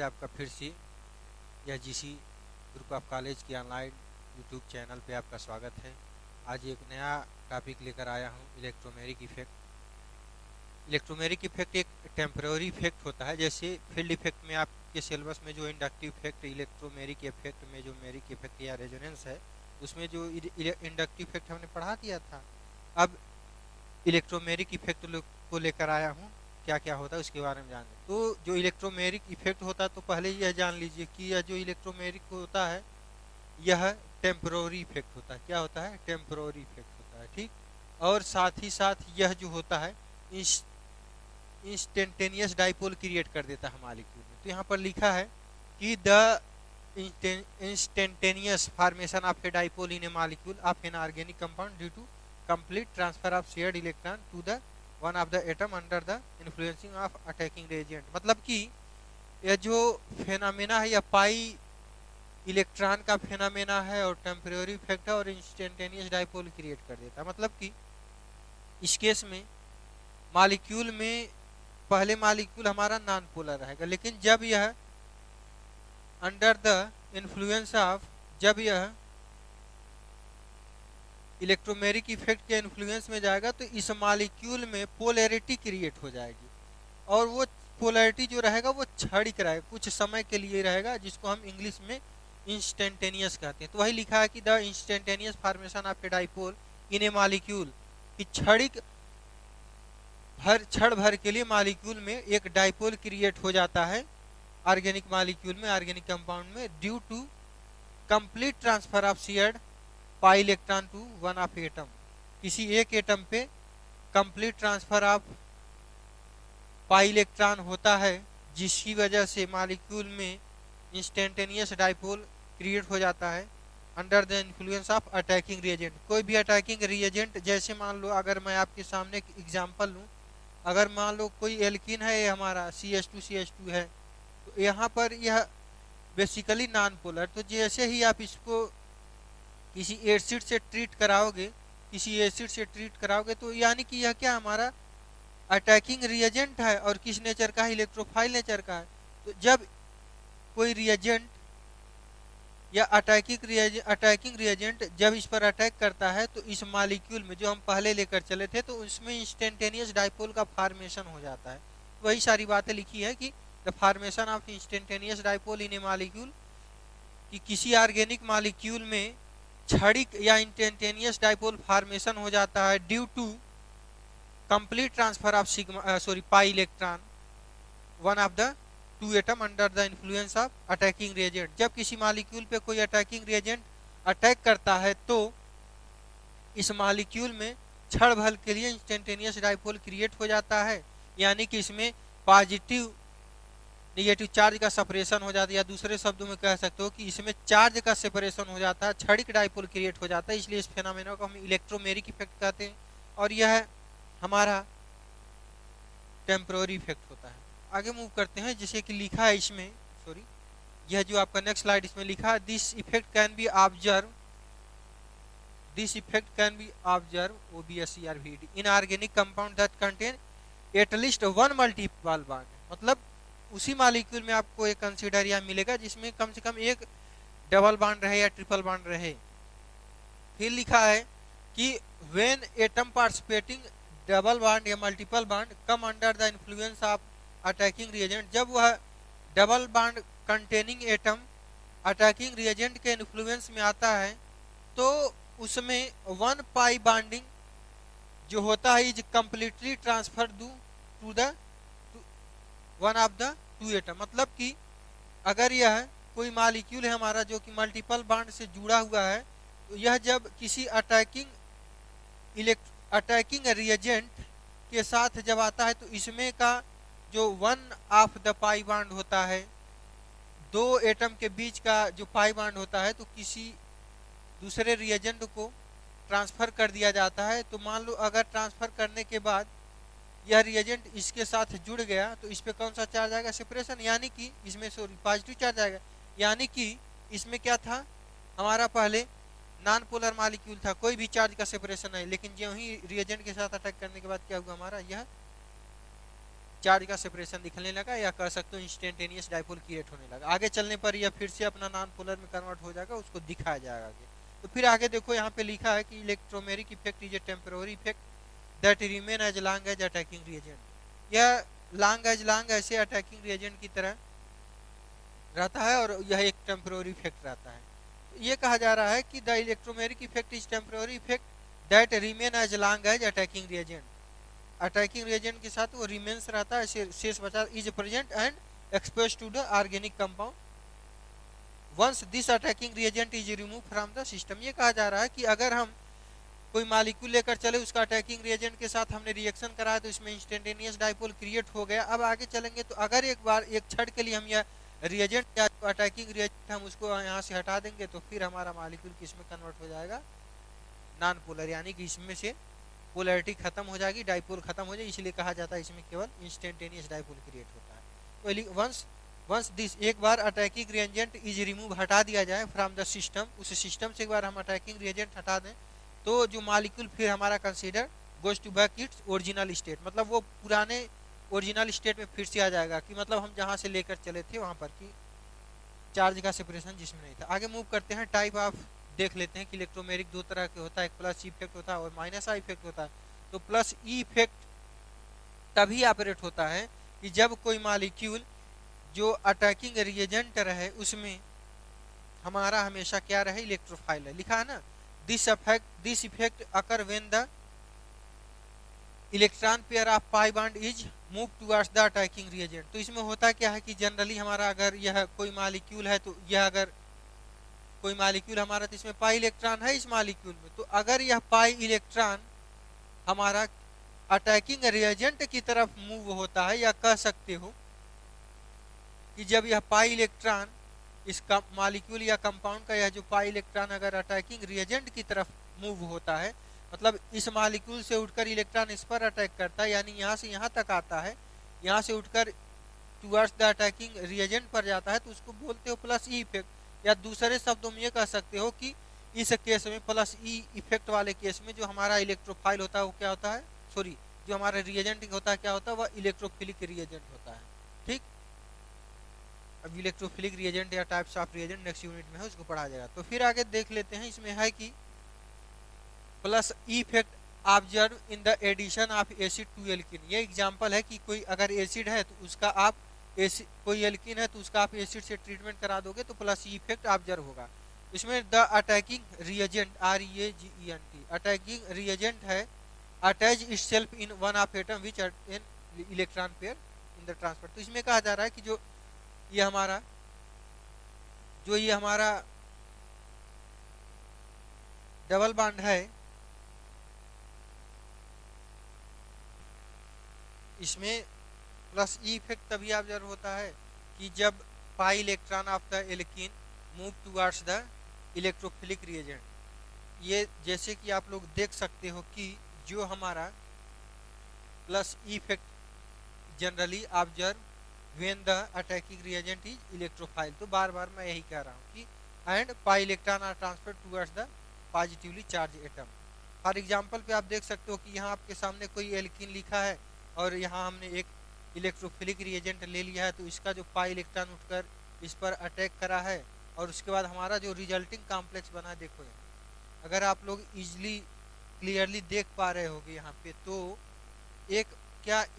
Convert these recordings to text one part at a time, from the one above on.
आज आपका फिर से यह जीसी ग्रुप ऑफ कॉलेज के ऑनलाइन यूट्यूब चैनल पे आपका स्वागत है। आज एक नया टॉपिक लेकर आया हूँ, इलेक्ट्रोमेरिक इफेक्ट। इलेक्ट्रोमेरिक इफेक्ट एक टेम्पररी इफेक्ट होता है। जैसे फील्ड इफेक्ट में आपके सिलेबस में जो इंडक्टिव इफेक्ट, इलेक्ट्रोमेरिक इफेक्ट में जो मेरिक इफेक्ट या रेजोनेंस है, उसमें जो इंडक्टिव इफेक्ट हमने पढ़ा दिया था। अब इलेक्ट्रोमेरिक इफेक्ट को लेकर आया हूँ, क्या क्या होता है उसके बारे में जानें। तो जो इलेक्ट्रोमेरिक इफेक्ट होता है, तो पहले यह जान लीजिए कि यह जो इलेक्ट्रोमेरिक होता है यह टेम्पररी इफेक्ट होता है। क्या होता है? टेम्पररी इफेक्ट होता है, ठीक। और साथ ही साथ यह जो होता है इंस्टेंटेनियस डाइपोल क्रिएट कर देता है मॉलिक्यूल में। तो यहाँ पर लिखा है कि the instantaneous formation of a dipole in a molecule of an organic compound due to complete transfer of shared electron to the one of the atom under the influencing of attacking reagent। मतलब कि यह जो phenomena है यह pi electron का phenomena है और temporary effect है और इंस्टेंटेनियस डाइपोल क्रिएट कर देता है। मतलब कि इस केस में मॉलिक्यूल में पहले मॉलिक्यूल हमारा नॉन पोलर रहेगा, लेकिन जब यह अंडर द इन्फ्लुएंस ऑफ, जब यह इलेक्ट्रोमेरिक इफेक्ट के इन्फ्लुएंस में जाएगा तो इस मॉलिक्यूल में पोलैरिटी क्रिएट हो जाएगी और वो पोलैरिटी जो रहेगा वो क्षणिक रहेगा, कुछ समय के लिए रहेगा, जिसको हम इंग्लिश में इंस्टेंटेनियस कहते हैं। तो वही लिखा है कि the instantaneous formation of a dipole in a molecule, कि क्षण भर के लिए मॉलिक्यूल में एक डाइपोल क्रिएट हो जाता है ऑर्गेनिक मॉलिक्यूल में, ऑर्गेनिक कंपाउंड में, due to complete transfer of shared pi electron to one of atom. किसी एक एटम पे complete transfer of pi electron होता है, जिसकी वजह से मॉलिक्यूल में इंस्टेंटेनियस डाइपोल क्रिएट हो जाता है under the influence of attacking reagent. कोई भी अटैकिंग रिएजेंट, जैसे मान लो अगर मैं आपके सामने एक एग्जांपल लूँ, अगर मान लो कोई एल्कीन है, हमारा CH2 है, तो यहाँ पर यह बेसिकली नॉन पोलर। तो जैसे ही आप इसको किसी एसिड से ट्रीट कराओगे, तो यानी कि यह क्या हमारा अटैकिंग रिएजेंट है और किस नेचर का है? इलेक्ट्रोफाइल नेचर का है। तो जब कोई रिएजेंट या अटैकिंग रिएजेंट जब इस पर अटैक करता है, तो इस मॉलिक्यूल में जो हम पहले लेकर चले थे, तो उसमें इंस्टेंटेनियस डाइपोल का फॉर्मेशन हो जाता है। वही सारी बातें लिखी है कि the formation of instantaneous dipole in a molecule, कि किसी ऑर्गेनिक मॉलिक्यूल में क्षणिक या इंस्टेंटेनियस डाइपोल फॉर्मेशन हो जाता है due to complete transfer of pi electron one of the two atom under the influence of attacking reagent. जब किसी मॉलिक्यूल पे कोई अटैकिंग रिएजेंट अटैक करता है, तो इस मॉलिक्यूल में क्षण भर के लिए इंस्टेंटेनियस डाइपोल क्रिएट हो जाता है, यानी कि इसमें पॉजिटिव निगेटिव चार्ज का सेपरेशन हो जाता है, या दूसरे शब्दों में कह सकते हो कि इसमें चार्ज का सेपरेशन हो जाता है, क्षणिक डाइपोल क्रिएट हो जाता है। इसलिए इस फेनोमेना को हम इलेक्ट्रोमेरिक इफेक्ट कहते हैं और यह हमारा टेम्पररी इफेक्ट होता है। आगे मूव करते हैं, जैसे कि लिखा है इसमें, यह जो आपका नेक्स्ट स्लाइड इसमें लिखा है, this effect can be observe OBSERVD in organic compound that contain at least one multiple bond. मतलब उसी मॉलिक्यूल में आपको एक कंसीडर या मिलेगा जिसमें कम से कम एक डबल बॉन्ड रहे या ट्रिपल बॉन्ड रहे। फिर लिखा है कि when atom participating double bond या multiple bond come under the influence of attacking reagent, जब वह double bond containing atom attacking reagent के इन्फ्लुएंस में आता है, तो उसमें वन पाई बॉन्डिंग जो होता है is completely transfer to the one of the two atom. मतलब कि अगर यह कोई मॉलिक्यूल है हमारा जो कि मल्टीपल बॉन्ड से जुड़ा हुआ है, तो यह जब किसी अटैकिंग रिएजेंट के साथ जब आता है, तो इसमें का जो one of the pi bond होता है, दो एटम के बीच का जो पाई बॉन्ड होता है, तो किसी दूसरे रिएजेंट को ट्रांसफर कर दिया जाता है। तो मान लो अगर ट्रांसफर करने के बाद यह रिएजेंट इसके साथ जुड़ गया, तो इस पे कौन सा चार्ज आएगा? सेपरेशन, यानी कि इसमें पॉजिटिव चार्ज आएगा। यानी कि इसमें क्या था, हमारा पहले नॉन पोलर मॉलिक्यूल था, कोई भी चार्ज का सेपरेशन नहीं, लेकिन जो ही रिएजेंट के साथ अटैक करने के बाद क्या हुआ, हमारा यह चार्ज का सेपरेशन दिखने लगा, या कह सकते हो इंस्टेंटेनियस डाइपोल क्रिएट होने लगा। आगे चलने पर यह फिर से अपना नॉन पोलर में कन्वर्ट हो जाएगा, उसको दिखाया जाएगा आगे। तो फिर आगे देखो यहाँ पे लिखा है कि electromeric effect is a temporary effect that remain as long as attacking reagent. यह लॉन्ग ऐसे अटैकिंग रिएजेंट की तरह रहता है और यह एक टेम्पररी इफेक्ट रहता है। ये कहा जा रहा है कि the electromeric effect is temporary effect that remain as long as attacking reagent. Attacking reagent के साथ वो रिमेन्स रहता है, शेष बचा is present and expose to the organic compound once this attacking reagent is remove from the system. ये कहा जा रहा है कि अगर हम कोई मालिक्यूल लेकर चले, उसका अटैकिंग रिएजेंट के साथ हमने रिएक्शन कराया तो इसमें इंस्टेंटेनियस डाइपोल क्रिएट हो गया। अब आगे चलेंगे तो अगर एक बार एक क्षण के लिए हम यह रिएजेंट या अटैकिंग रिएजेंट हम उसको यहाँ से हटा देंगे तो फिर हमारा मालिक्यूल किस में कन्वर्ट हो जाएगा, नॉन पोलर, यानी कि इसमें से पोलैरिटी खत्म हो जाएगी, डाइपोल खत्म हो जाएगी। इसलिए कहा जाता है इसमें केवल इंस्टेंटेनियस डाइपोल क्रिएट होता है। तो वंस दिस, एक बार अटैकिंग रिएजेंट इज रिमूव हटा दिया जाए फ्रॉम द सिस्टम, उस सिस्टम से एक बार हम अटैकिंग रिएजेंट हटा दें तो जो मॉलिक्यूल फिर हमारा consider goes to back its original state, मतलब वो पुराने ओरिजिनल स्टेट में फिर से आ जाएगा, कि मतलब हम जहाँ से लेकर चले थे वहाँ पर की चार्ज का सेपरेशन जिसमें नहीं था। आगे मूव करते हैं, टाइप ऑफ देख लेते हैं कि इलेक्ट्रोमेरिक दो तरह के होता है, एक प्लस ई इफेक्ट होता है और माइनस आई इफेक्ट होता है। तो प्लस ई इफेक्ट तभी ऑपरेट होता है कि जब कोई मॉलिक्यूल जो अटैकिंग रिएजेंट रहे उसमें हमारा हमेशा क्या रहे, इलेक्ट्रोफाइल है, लिखा है ना। This effect occur when the electron pair of pi bond is move towards the attacking reagent. तो इसमें होता क्या है कि जनरली हमारा अगर यह कोई मॉलिक्यूल है तो यह अगर कोई मॉलिक्यूल हमारा, तो इसमें पाई इलेक्ट्रॉन है इस मॉलिक्यूल में, तो अगर यह पाई इलेक्ट्रॉन हमारा अटैकिंग रिएजेंट की तरफ मूव होता है, या कह सकते हो कि जब यह पाई इलेक्ट्रॉन इस मॉलिक्यूल या कंपाउंड का यह जो पाई इलेक्ट्रॉन अगर अटैकिंग रिएजेंट की तरफ मूव होता है, मतलब इस मॉलिक्यूल से उठकर इलेक्ट्रॉन इस पर अटैक करता है, यानी यहाँ से यहाँ तक आता है, यहाँ से उठकर टुवर्ड्स द अटैकिंग रिएजेंट पर जाता है, तो उसको बोलते हो प्लस ई इफेक्ट। या दूसरे शब्दों में ये कह सकते हो कि इस केस में प्लस ई इफेक्ट वाले केस में जो हमारा इलेक्ट्रोफाइल होता है वो क्या होता है, सॉरी, जो हमारा रिएजेंट होता है क्या होता है, वह इलेक्ट्रोफिलिक रिएजेंट होता है। ठीक, अब इलेक्ट्रोफिलिक रिएजेंट या types of reagent next unit में है, उसको पढ़ा जाएगा। तो फिर आगे देख लेते हैं, इसमें है कि plus E effect observe in the addition of acid to alkene. ये एग्जांपल है कि कोई अगर एसिड है तो उसका आप कोई एल्किन है तो उसका आप एसिड से ट्रीटमेंट करा दोगे तो प्लस ई इफेक्ट ऑब्जर्व होगा। इसमें the attacking reagent REAGENT, attacking reagent है attach itself in one of atom which an electron pair in the transfer. तो इसमें कहा जा रहा है कि जो ये हमारा डबल बॉन्ड है, इसमें प्लस ई इफेक्ट तभी ऑब्जर्व होता है कि जब pi electron of the alkene move towards the electrophilic reagent. ये जैसे कि आप लोग देख सकते हो कि जो हमारा plus E effect generally observe when the attacking reagent is electrophile. तो बार बार मैं यही कह रहा हूँ कि and pi electron are transfer towards the positively charge atom. For example पे आप देख सकते हो कि यहाँ आपके सामने कोई एल्कीन लिखा है और यहाँ हमने एक इलेक्ट्रोफिलिक रिएजेंट ले लिया है, तो इसका जो पाई इलेक्ट्रॉन उठकर इस पर अटैक करा है और उसके बाद हमारा जो रिजल्टिंग कॉम्प्लेक्स बना, देखो यहाँ अगर आप लोग इजली क्लियरली देख पा रहे होगे यहाँ पे, तो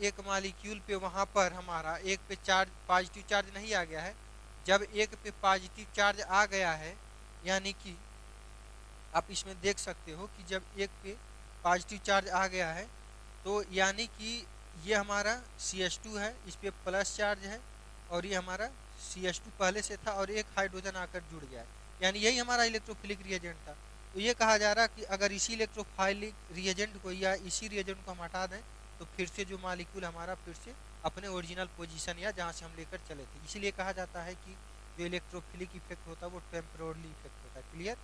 एक मॉलिक्यूल पे वहाँ पर हमारा एक पे चार्ज पॉजिटिव चार्ज नहीं आ गया है। जब एक पे पॉजिटिव चार्ज आ गया है, यानी कि आप इसमें देख सकते हो कि जब एक पे पॉजिटिव चार्ज आ गया है तो यानी कि ये हमारा CH2 है, इस पे प्लस चार्ज है और ये हमारा CH2 पहले से था और एक हाइड्रोजन आकर जुड़ गया है, यानी यही हमारा इलेक्ट्रोफिलिक रिएजेंट था। तो ये कहा जा रहा है कि अगर इसी इलेक्ट्रोफाइलिक रिएजेंट को या इसी रिएजेंट को हम हटा दें तो फिर से जो मॉलिक्यूल हमारा फिर से अपने ओरिजिनल पोजीशन या जहाँ से हम लेकर चले थे। इसीलिए कहा जाता है कि जो इलेक्ट्रोफिलिक इफेक्ट होता है वो टेम्पररी इफेक्ट होता है। क्लियर,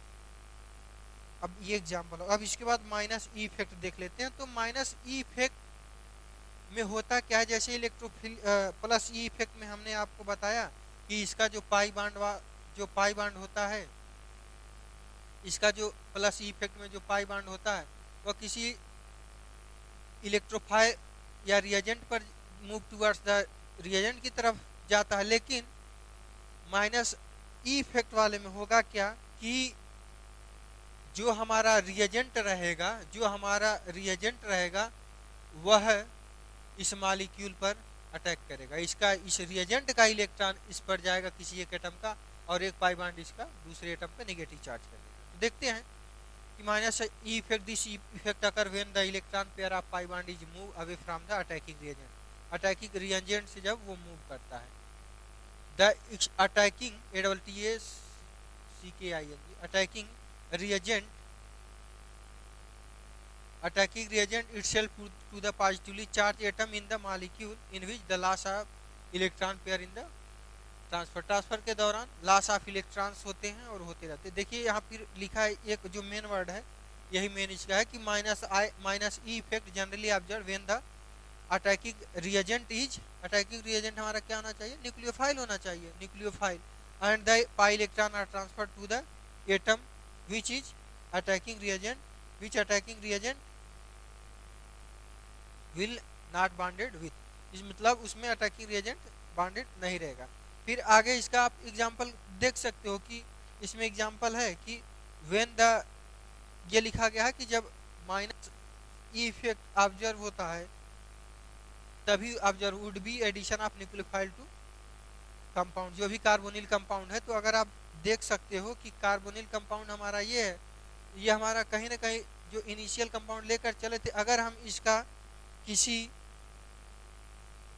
अब ये एग्जाम्पल। अब इसके बाद माइनस ई इफेक्ट देख लेते हैं। तो माइनस ई इफेक्ट में होता क्या है, जैसे प्लस ई इफेक्ट में हमने आपको बताया कि इसका जो पाई बॉन्ड होता है, इसका जो प्लस ई इफेक्ट में जो पाई बॉन्ड होता है वह किसी इलेक्ट्रोफाइल या रिएजेंट पर मूव टुवर्ड्स द रिएजेंट की तरफ जाता है। लेकिन माइनस ई इफेक्ट वाले में होगा क्या कि जो हमारा रिएजेंट रहेगा वह इस मॉलिक्यूल पर अटैक करेगा। इसका इस रिएजेंट का इलेक्ट्रॉन इस पर जाएगा किसी एक एटम का, और एक पाई बॉन्ड इसका दूसरे एटम पे नेगेटिव चार्ज कर देगा। तो देखते हैं कि minus E effect, this effect occur when the electron pair of pi bond is move away from the attacking reagent. Attacking reagent से जब वो मूव करता है, the attacking attacking reagent itself to the positively charged atom in the molecule in which the loss of electron pair in the transfer के दौरान loss of electrons होते हैं और होते रहते हैं। देखिए यहाँ फिर लिखा है एक जो मेन वर्ड है, यही मेन इसका है कि minus E effect generally observe when the attacking reagent हमारा क्या होना चाहिए, न्यूक्लियोफाइल होना चाहिए, nucleophile, and the pi electron are transfer to the atom which is attacking reagent will not bonded with, इस मतलब उसमें अटैकिंग रिएजेंट बॉन्डेड नहीं रहेगा। फिर आगे इसका आप एग्जांपल देख सकते हो कि इसमें एग्जांपल है कि व्हेन द, ये लिखा गया है कि जब माइनस ई इफेक्ट ऑब्जर्व होता है तभी observe would be addition of nucleophile to compound, जो भी कार्बोनिल कंपाउंड है। तो अगर आप देख सकते हो कि कार्बोनिल कंपाउंड हमारा ये है, ये हमारा कहीं ना कहीं जो इनिशियल कंपाउंड लेकर चले थे, अगर हम इसका किसी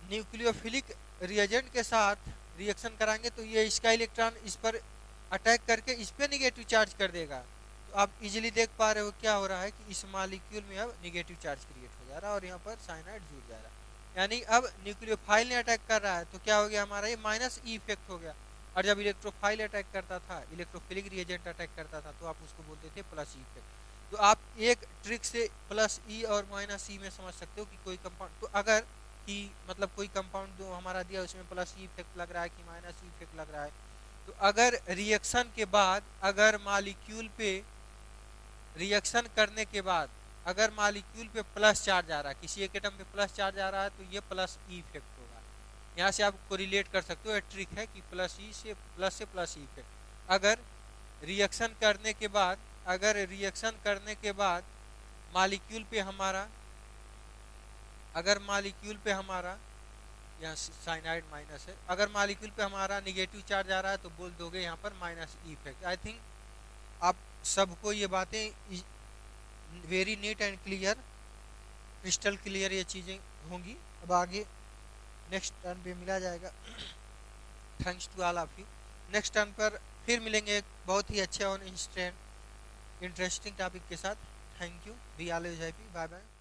न्यूक्लियोफिलिक रिएजेंट के साथ रिएक्शन कराएंगे तो ये इसका इलेक्ट्रॉन इस पर अटैक करके इस पर निगेटिव चार्ज कर देगा। तो आप इजीली देख पा रहे हो क्या हो रहा है कि इस मॉलिक्यूल में अब निगेटिव चार्ज क्रिएट हो जा रहा है और यहाँ पर साइनाइड जुड़ जा रहा है, यानी अब न्यूक्लियोफाइल ने अटैक कर रहा है। तो क्या हो गया हमारा, ये माइनस ई इफेक्ट हो गया। और जब इलेक्ट्रोफाइल अटैक करता था, इलेक्ट्रोफिलिक रिएजेंट अटैक करता था, तो आप उसको बोलते थे प्लस ई इफेक्ट। तो आप एक ट्रिक से प्लस ई और माइनस ई में समझ सकते हो कि कोई कंपाउंड, तो अगर कि मतलब कोई कंपाउंड जो हमारा दिया उसमें प्लस ई इफेक्ट लग रहा है कि माइनस ई इफेक्ट लग रहा है, तो अगर रिएक्शन के बाद, अगर मॉलिक्यूल पे रिएक्शन करने के बाद अगर मॉलिक्यूल पे प्लस चार्ज आ रहा है, किसी एक एटम पे प्लस चार्ज आ रहा है, तो ये प्लस ई इफेक्ट होगा। यहाँ से आप कोरिलेट कर सकते हो, ये ट्रिक है कि प्लस ई से प्लस ई इफेक्ट। अगर रिएक्शन करने के बाद मॉलिक्यूल पे हमारा, अगर मॉलिक्यूल पे हमारा, यहाँ साइनाइड माइनस है, अगर मॉलिक्यूल पे हमारा निगेटिव चार्ज आ रहा है तो बोल दोगे यहाँ पर minus E effect. I think आप सबको ये बातें very neat and clear, crystal clear ये चीज़ें होंगी। अब आगे नेक्स्ट टर्न पे मिला जाएगा। Thanks to all of you. Next turn पर फिर मिलेंगे एक बहुत ही अच्छे और इंटरेस्टिंग टॉपिक के साथ। Thank you, be always happy, bye bye.